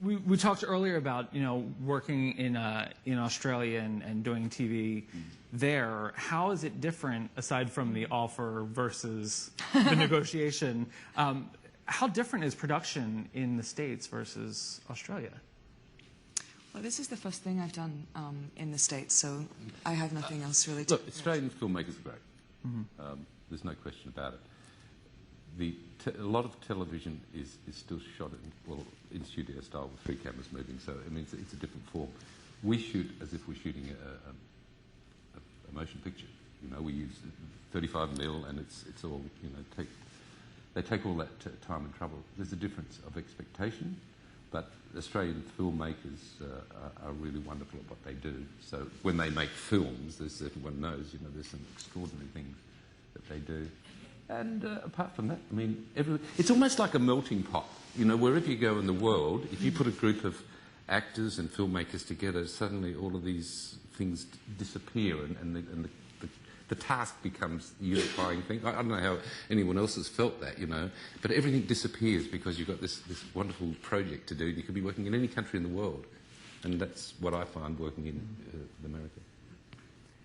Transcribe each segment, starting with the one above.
we talked earlier about, you know, working in Australia and doing TV there. How is it different, aside from the offer versus the negotiation? How different is production in the States versus Australia? Well, this is the first thing I've done in the States, so I have nothing else really to... Look, Australian filmmakers are great. There's no question about it. A lot of television is still shot in studio style with 3 cameras moving, so I mean it's a different form. We shoot as if we're shooting a motion picture. You know, we use 35mm, and it's all, you know, they take all that time and trouble. There's a difference of expectation, but Australian filmmakers are really wonderful at what they do. So when they make films, as everyone knows, you know, there's some extraordinary things that they do. And apart from that, I mean, it's almost like a melting pot. You know, wherever you go in the world, if you put a group of actors and filmmakers together, suddenly all of these things disappear, and the task becomes the unifying thing. I don't know how anyone else has felt that, you know, but everything disappears because you've got this wonderful project to do. You could be working in any country in the world, and that's what I find working in America.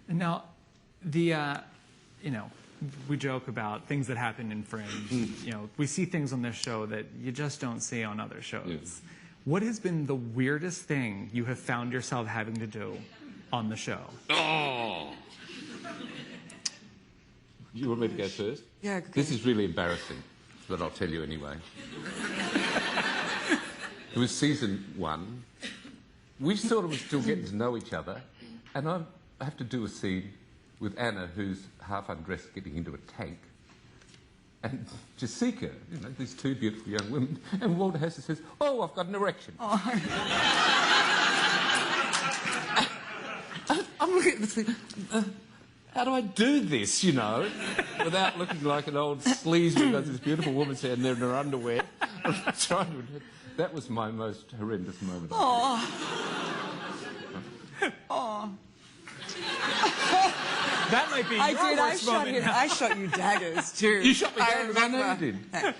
And now, you know, we joke about things that happen in Fringe. You know, we see things on this show that you just don't see on other shows. Yeah. What has been the weirdest thing you have found yourself having to do on the show? Oh! You want me to go first? Yeah, go. This is really embarrassing, but I'll tell you anyway. It was season 1. We sort of were still getting to know each other, and I have to do a scene with Anna, who's half undressed, getting into a tank, and Jessica, you know, these 2 beautiful young women, and Walter Hester says, "Oh, I've got an erection." Oh. I'm looking at this thing, how do I do this, you know, without looking like an old sleaze who got this beautiful woman standing there in her underwear? That was my most horrendous moment. Oh. Oh. That might be your worst moment. I shot you daggers, too. You shot me daggers? I know you did.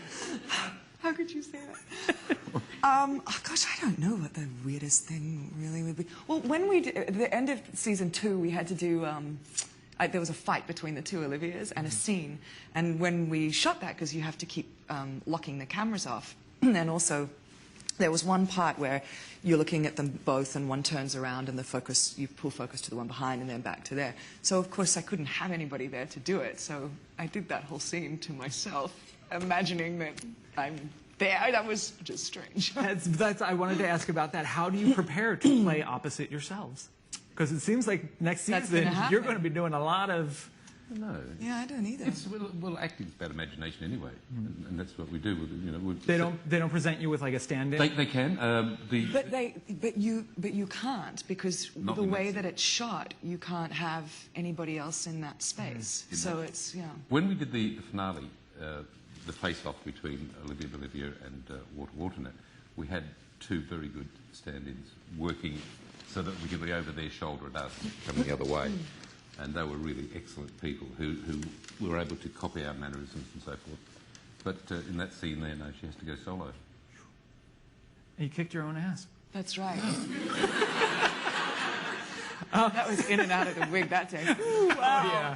How could you say that? Oh, gosh, I don't know what the weirdest thing really would be. Well, when we did, at the end of season 2, we had to do... there was a fight between the 2 Olivias and a scene. And when we shot that, because you have to keep locking the cameras off, and also... there was one part where you're looking at them both and one turns around and you pull focus to the one behind and then back to there. So, of course, I couldn't have anybody there to do it. So I did that whole scene to myself, imagining that I'm there. That was just strange. I wanted to ask about that. How do you prepare to play opposite yourselves? Because it seems like next season you're going to be doing a lot of... No. Yeah, I don't either. Well, acting's about imagination anyway, and that's what we do. You know, they don't present you with like a stand-in. They can. But you can't, because the way that it's shot, you can't have anybody else in that space. So it's When we did the finale, the face-off between Olivia and Walter Walternet, we had 2 very good stand-ins working so that we could be over their shoulder at us, coming the other way. And they were really excellent people who were able to copy our mannerisms and so forth. But in that scene there, no, she has to go solo. You kicked your own ass. That's right. That was in and out of the wig that day. Ooh, wow.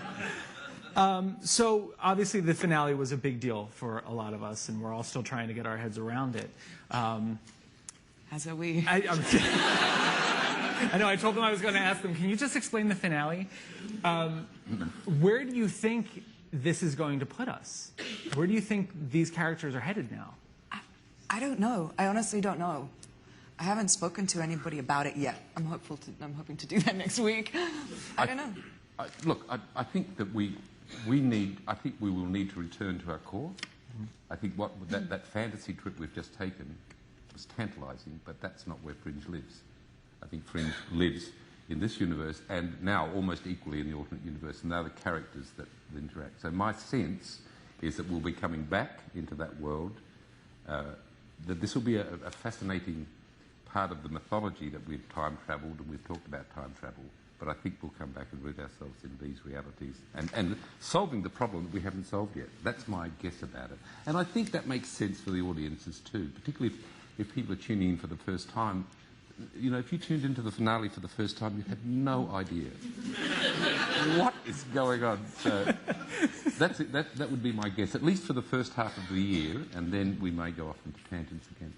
Oh, yeah. So, obviously, the finale was a big deal for a lot of us, and we're all still trying to get our heads around it. As are we. I know, I told them I was going to ask them, can you just explain the finale? Where do you think this is going to put us? Where do you think these characters are headed now? I don't know. I honestly don't know. I haven't spoken to anybody about it yet. I'm hoping to do that next week. I don't know. Look, I think that we will need to return to our core. I think that fantasy trip we've just taken was tantalising, but that's not where Fringe lives. I think Fringe lives in this universe and now almost equally in the alternate universe, and they're the characters that interact. So my sense is that we'll be coming back into that world, that this will be a fascinating part of the mythology that we've time-travelled, and we've talked about time travel But I think we'll come back and root ourselves in these realities and solving the problem that we haven't solved yet. That's my guess about it. And I think that makes sense for the audiences too, particularly if people are tuning in for the first time. You know, if you tuned into the finale for the first time, you had no idea what is going on. So that would be my guess, at least for the first half of the year, and then we may go off into tangents again.